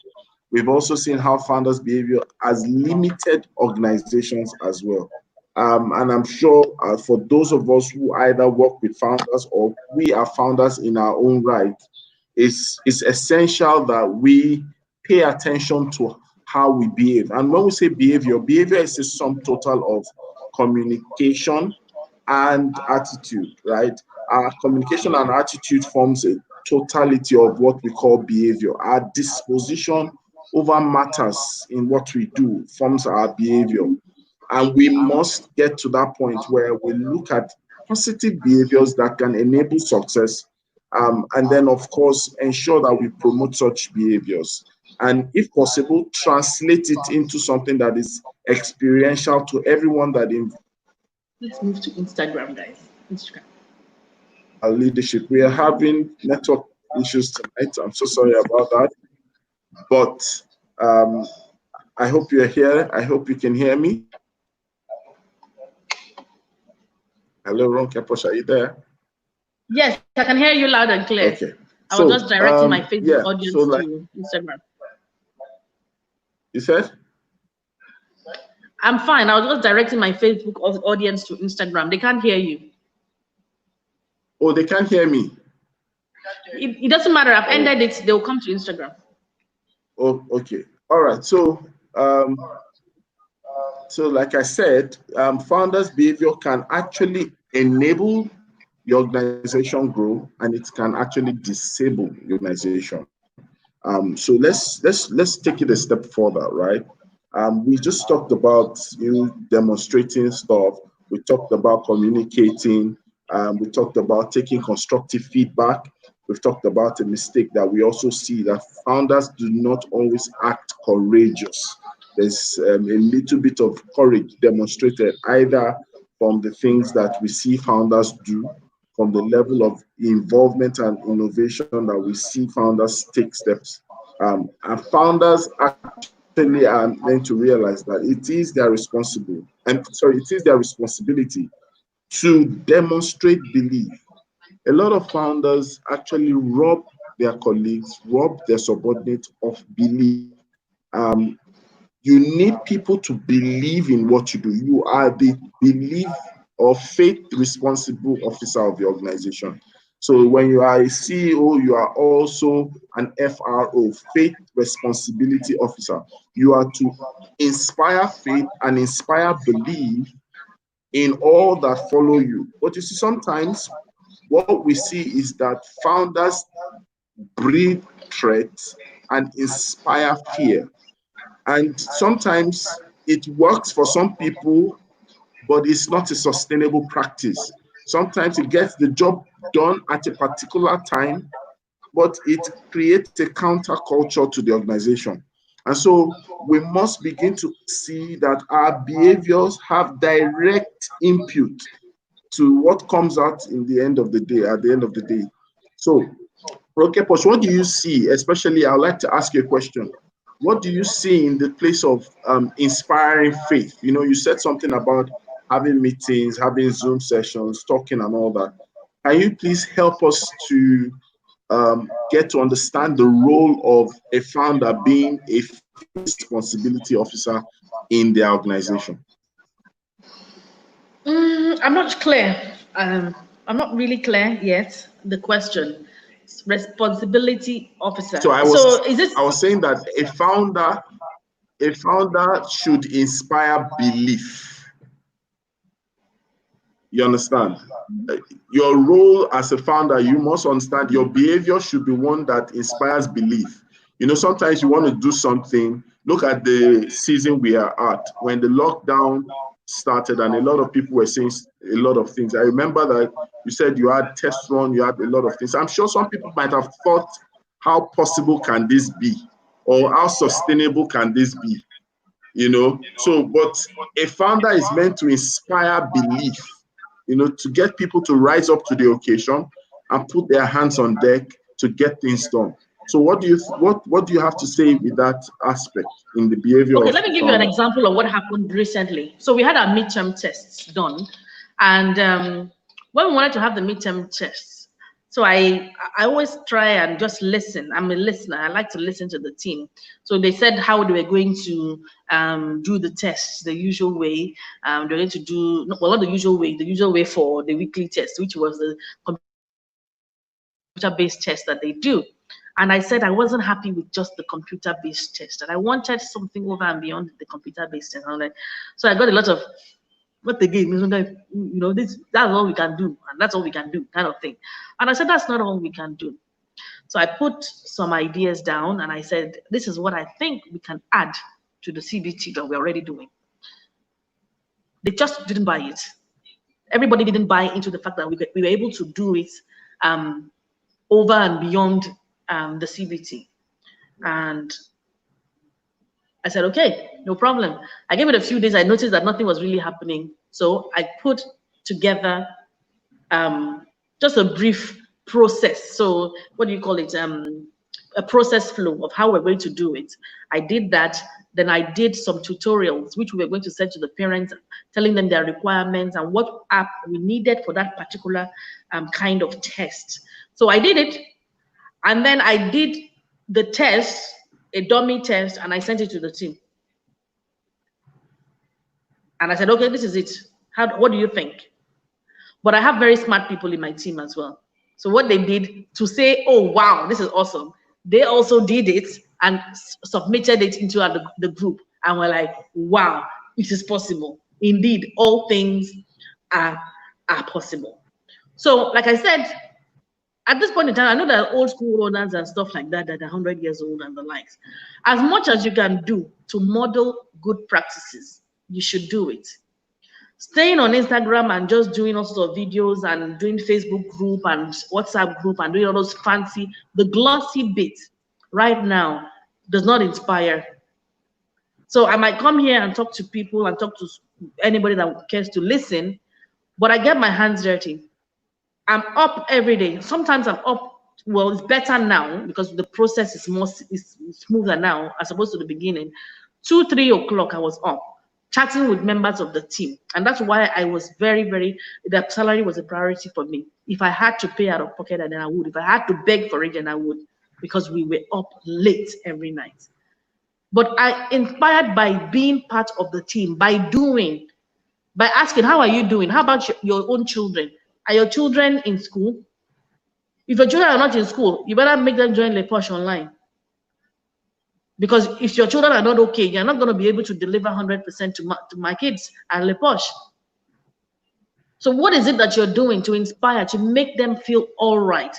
We've also seen how founders' behavior has limited organizations as well. And I'm sure for those of us who either work with founders or we are founders in our own right, it's essential that we pay attention to how we behave. And when we say behavior, behavior is a sum total of communication and attitude, right? Our communication and attitude forms a totality of what we call behavior. Our disposition over matters in what we do forms our behavior. And we must get to that point where we look at positive behaviors that can enable success, and then, of course, ensure that we promote such behaviors. And if possible, translate it into something that is experiential to everyone that Let's move to Instagram, guys. Instagram. Our leadership. We are having network issues tonight. I'm so sorry about that. But I hope you're here. I hope you can hear me. Hello, RONKEPOSH, are you there? Yes, I can hear you loud and clear. Okay. I was just directing my Facebook audience like, to Instagram. You said? I'm fine. I was just directing my Facebook audience to Instagram. They can't hear you. Oh, they can't hear me. It doesn't matter. I've ended it. They'll come to Instagram. Oh, okay. All right. So like I said, founders' behavior can actually enable your organization grow, and it can actually disable your organization. So let's take it a step further, right? We just talked about you demonstrating stuff. We talked about communicating. We talked about taking constructive feedback. We've talked about a mistake that we also see, that founders do not always act courageous. There's a little bit of courage demonstrated either from the things that we see founders do, from the level of involvement and innovation that we see founders take steps. And founders actually are meant to realize that it is their responsibility to demonstrate belief. A lot of founders actually rob their colleagues, rob their subordinates of belief. You need people to believe in what you do. You are the belief or faith responsible officer of the organization. So when you are a CEO, you are also an FRO, faith responsibility officer. You are to inspire faith and inspire belief in all that follow you. But you see, sometimes what we see is that founders breed threats and inspire fear. And sometimes it works for some people, but it's not a sustainable practice. Sometimes it gets the job done at a particular time, but it creates a counterculture to the organization. And so we must begin to see that our behaviors have direct input to what comes out in the end of the day, at the end of the day. So, RONKEPOSH, what do you see? Especially, I'd like to ask you a question. What do you see in the place of inspiring faith? You know, you said something about having meetings, having Zoom sessions, talking and all that. Can you please help us to get to understand the role of a founder being a responsibility officer in their organization? I'm not clear. I'm not really clear yet. The question, responsibility officer. So I was saying that a founder should inspire belief. You understand? Your role as a founder, you must understand your behavior should be one that inspires belief. You know, sometimes you want to do something. Look at the season we are at. When the lockdown started and a lot of people were saying a lot of things. I remember that you said you had test run, you had a lot of things. I'm sure some people might have thought, how possible can this be? Or how sustainable can this be? You know, so, but a founder is meant to inspire belief, you know, to get people to rise up to the occasion and put their hands on deck to get things done. So what do you have to say with that aspect in the behavior? Okay, let me give you an example of what happened recently. So we had our midterm tests done, and when we wanted to have the midterm tests, so I always try and just listen. I'm a listener. I like to listen to the team. So they said how they were going to do the tests the usual way. They're going to do, well, not the usual way for the weekly test, which was the computer-based test that they do. And I said I wasn't happy with just the computer-based test, and I wanted something over and beyond the computer-based test. So I got a lot of, what the game is, you know, that's all we can do, and that's all we can do, kind of thing. And I said that's not all we can do. So I put some ideas down, and I said this is what I think we can add to the CBT that we're already doing. They just didn't buy it. Everybody didn't buy into the fact that we were able to do it over and beyond the CBT. And I said, okay, no problem. I gave it a few days. I noticed that nothing was really happening. So I put together just a brief process. So what do you call it? A process flow of how we're going to do it. I did that. Then I did some tutorials, which we were going to send to the parents, telling them their requirements and what app we needed for that particular kind of test. So I did it. And then I did the test, a dummy test, and I sent it to the team. And I said, okay, this is it. What do you think? But I have very smart people in my team as well. So what they did to say, oh, wow, this is awesome, they also did it and submitted it into the group. And we're like, wow, it is possible. Indeed, all things are possible. So like I said, at this point in time, I know that old school owners and stuff like that, that are 100 years old and the likes. As much as you can do to model good practices, you should do it. Staying on Instagram and just doing all sorts of videos and doing Facebook group and WhatsApp group and doing all those fancy, the glossy bit right now does not inspire. So I might come here and talk to people and talk to anybody that cares to listen, but I get my hands dirty. I'm up every day. Sometimes I'm up, well, it's better now because the process is smoother now as opposed to the beginning. 2, 3 o'clock I was up, chatting with members of the team. And that's why I was the salary was a priority for me. If I had to pay out of pocket, then I would. If I had to beg for it, then I would, because we were up late every night. But I inspired by being part of the team, by doing, by asking, how are you doing? How about your own children? Are your children in school? If your children are not in school, you better make them join RONKEPOSH online. Because if your children are not okay, you're not going to be able to deliver 100% to my kids at RONKEPOSH. So what is it that you're doing to inspire, to make them feel all right?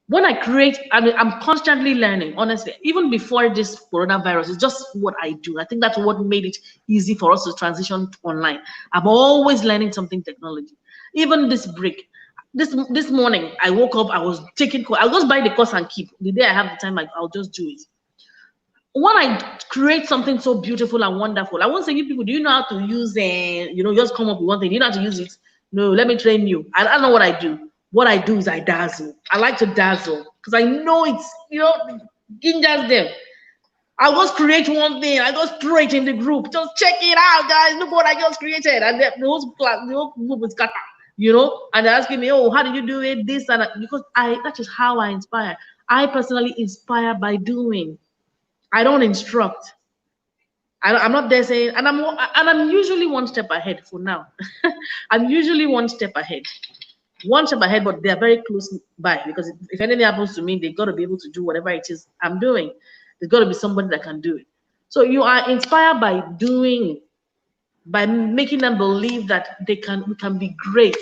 When I create, I'm constantly learning, honestly. Even before this coronavirus, it's just what I do. I think that's what made it easy for us to transition to online. I'm always learning something technology. Even this break, this morning, I woke up, I was taking, I'll just buy the course and keep. The day I have the time, I'll just do it. When I create something so beautiful and wonderful, I won't say, you people, do you know how to use just come up with one thing, do you know how to use it? No, let me train you. I don't know what I do. What I do is I dazzle. I like to dazzle because I know it's, gingers them. I'll just create one thing. I just throw it in the group. Just check it out, guys. Look what I just created. And the whole class, the whole group is scattered, and they're asking me, oh, how did you do it? This and that. Because that is how I inspire. I personally inspire by doing. I don't instruct. I'm not there saying, and I'm usually one step ahead for now. I'm usually one step ahead. One step ahead, but they're very close by, because if anything happens to me, they've got to be able to do whatever it is I'm doing. There's got to be somebody that can do it. So you are inspired by doing, by making them believe that we can be great,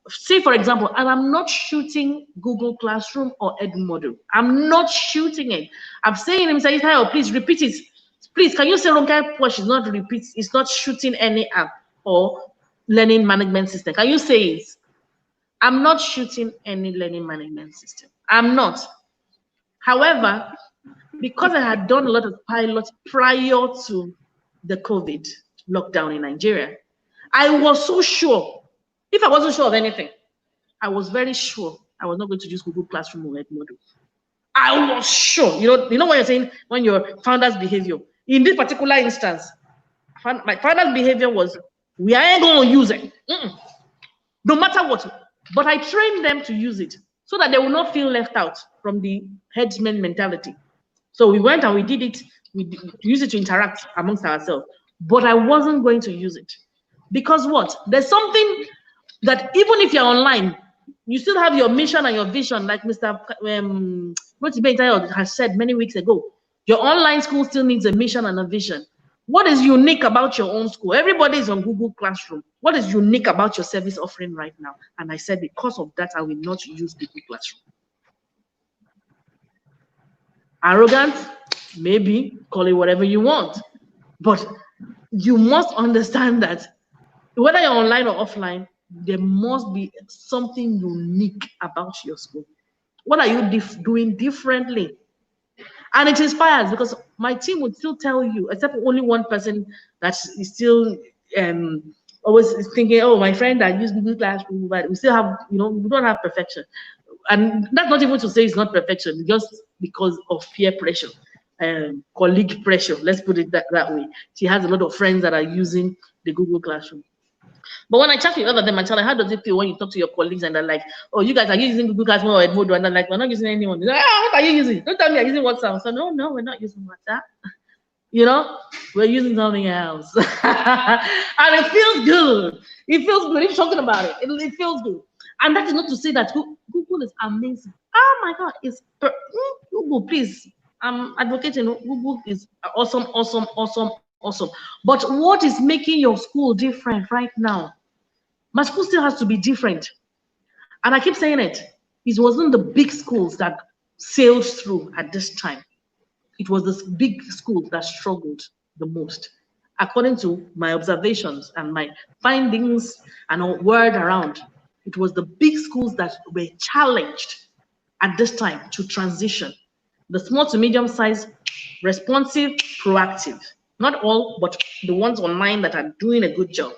Say, for example, and I'm not shooting Google Classroom or Edmodo. I'm not shooting it. I'm saying, Mr. Eyitayo, please repeat it. Please, can you say RONKEPOSH is not it's not shooting any app or learning management system? Can you say it? I'm not shooting any learning management system. I'm not. However, because I had done a lot of pilots prior to the COVID lockdown in Nigeria, I was so sure. If I wasn't sure of anything, I was very sure I was not going to use Google Classroom or Edmodo. I was sure. You know what you're saying when your founder's behavior. In this particular instance, my founder's behavior was, we ain't going to use it. No matter what. But I trained them to use it so that they will not feel left out from the headsman mentality. So we went and we did it. We used it to interact amongst ourselves. But I wasn't going to use it. Because what? There's something that even if you're online, you still have your mission and your vision, like Mr. Rotimi has said many weeks ago. Your online school still needs a mission and a vision. What is unique about your own school? Everybody is on Google Classroom. What is unique about your service offering right now? And I said, because of that, I will not use Google Classroom. Arrogant? Maybe. Call it whatever you want. But you must understand that whether you're online or offline, there must be something unique about your school. What are you doing differently? And it inspires, because my team would still tell you, except only one person that is still always thinking, oh, my friend that used Google Classroom, but we still have, we don't have perfection. And that's not even to say it's not perfection, just because of peer pressure, colleague pressure. Let's put it that way. She has a lot of friends that are using the Google Classroom. But when I chat with other of them, I tell her, how does it feel when you talk to your colleagues and they're like, oh, you guys are using Google Classroom or Edmodo? And they're like, we're not using anyone. They're like, what are you using? Don't tell me you're using WhatsApp. So no, we're not using WhatsApp. We're using something else. And it feels good. It feels good. If talking about it, it feels good. And that is not to say that Google is amazing. Oh my God, Google, please. I'm advocating Google is awesome, awesome, awesome, awesome. But what is making your school different right now? My school still has to be different. And I keep saying it. It wasn't the big schools that sailed through at this time. It was the big schools that struggled the most, according to my observations and my findings and a word around. It was the big schools that were challenged at this time to transition. The small to medium size, responsive, proactive. Not all, but the ones online that are doing a good job.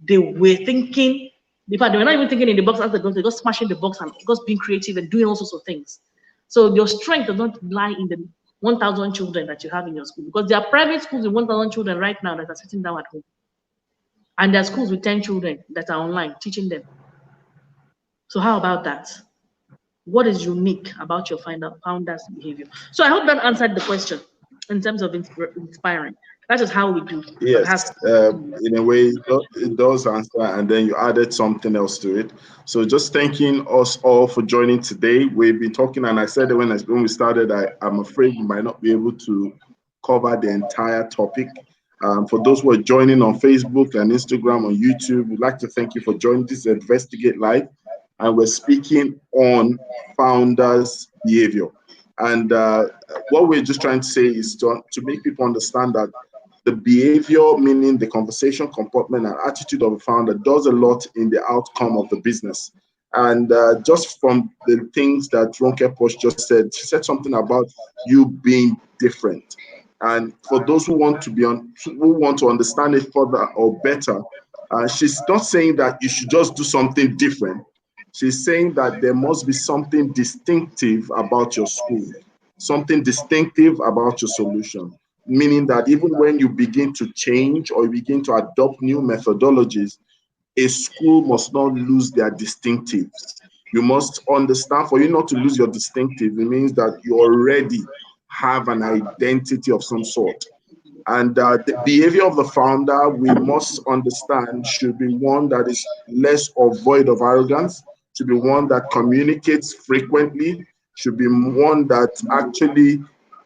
They were thinking, in fact, they were not even thinking in the box as they're just smashing the box and just being creative and doing all sorts of things. So your strength does not lie in the 1,000 children that you have in your school, because there are private schools with 1,000 children right now that are sitting down at home. And there are schools with 10 children that are online teaching them. So how about that? What is unique about your founder's behavior? So I hope that answered the question in terms of inspiring. That is how we do. Yes, in a way, it does answer, and then you added something else to it. So just thanking us all for joining today. We've been talking, and I said that when we started, I'm afraid we might not be able to cover the entire topic. For those who are joining on Facebook and Instagram, on YouTube, we'd like to thank you for joining this Investigate Live. And we're speaking on founders' behavior. And what we're just trying to say is to make people understand that the behavior, meaning the conversation, comportment, and attitude of a founder, does a lot in the outcome of the business. And just from the things that RONKEPOSH just said, she said something about you being different. And for those who want to understand it further or better, she's not saying that you should just do something different. She's saying that there must be something distinctive about your school, something distinctive about your solution, meaning that even when you begin to change or you begin to adopt new methodologies, a school must not lose their distinctives. You must understand, for you not to lose your distinctive, it means that you already have an identity of some sort. And the behavior of the founder, we must understand, should be one that is less or void of arrogance, should be one that communicates frequently, should be one that actually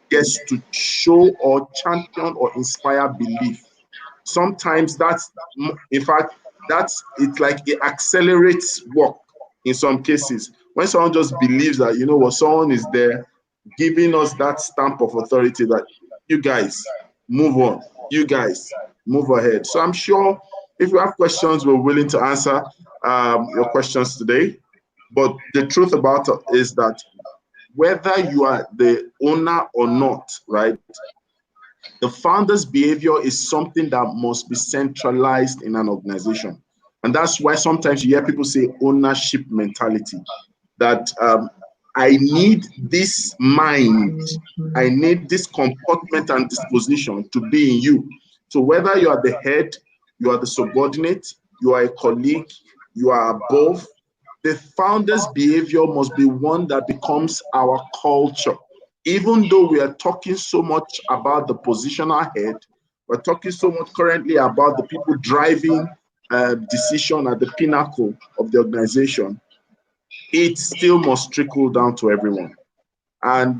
gets to show or champion or inspire belief. Sometimes in fact, it's like it accelerates work in some cases. When someone just believes that, someone is there giving us that stamp of authority that you guys move on, you guys move ahead. So I'm sure if you have questions, we're willing to answer your questions today. But the truth about it is that whether you are the owner or not, right, the founder's behavior is something that must be centralized in an organization. And that's why sometimes you hear people say ownership mentality, that I need this mind, I need this comportment and disposition to be in you. So whether you are the head, you are the subordinate, you are a colleague, you are above, the founder's behavior must be one that becomes our culture. Even though we are talking so much about the positional head, we're talking so much currently about the people driving decision at the pinnacle of the organization, it still must trickle down to everyone. And,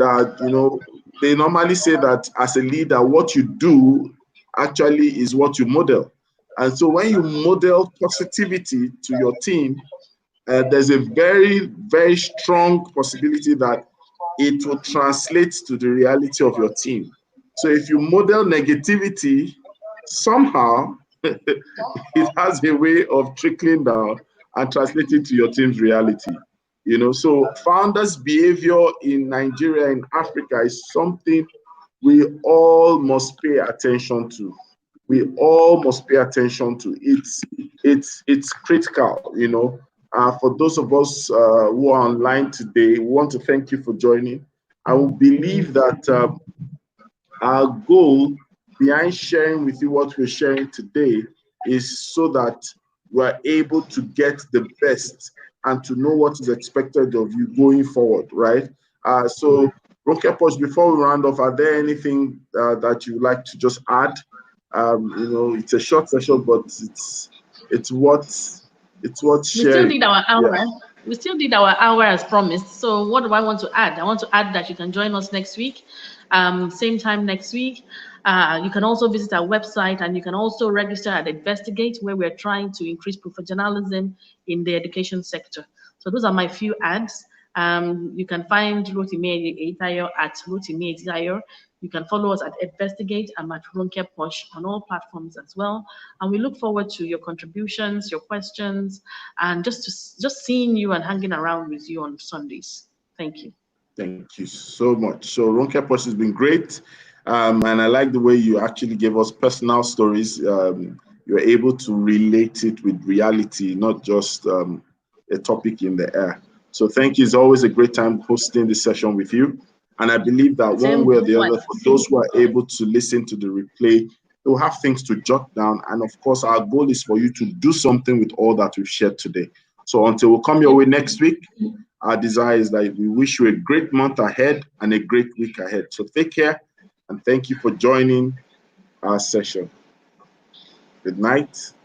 they normally say that as a leader, what you do actually is what you model. And so when you model positivity to your team, there's a very, very strong possibility that it will translate to the reality of your team. So if you model negativity, somehow it has a way of trickling down and translating to your team's reality. So founders' behavior in Nigeria, in Africa, is something we all must pay attention to. we all must pay attention to. It's critical, you know. For those of us who are online today, we want to thank you for joining. I will believe that our goal behind sharing with you what we're sharing today is so that we're able to get the best and to know what is expected of you going forward, right? So, RONKEPOSH, before we round off, are there anything that you would like to just add? You know, it's a short session, but it's what We still sharing. did our hour. Yeah. We still did our hour as promised. So what do I want to add? I want to add that you can join us next week, same time next week. You can also visit our website, and you can also register at Investigate, where we're trying to increase professionalism in the education sector. So those are my few ads. You can find Rotimi Eyitayo at Rotimi Eyitayo. You can follow us at Investigate. I'm at RONKEPOSH on all platforms as well. And we look forward to your contributions, your questions, and just seeing you and hanging around with you on Sundays. Thank you. Thank you so much. So RONKEPOSH has been great. And I like the way you actually gave us personal stories. You're able to relate it with reality, not just a topic in the air. So thank you. It's always a great time hosting this session with you. And I believe that one way or the other, for those who are able to listen to the replay, they'll have things to jot down. And of course, our goal is for you to do something with all that we've shared today. So until we come your way next week, our desire is that we wish you a great month ahead and a great week ahead. So take care, and thank you for joining our session. Good night.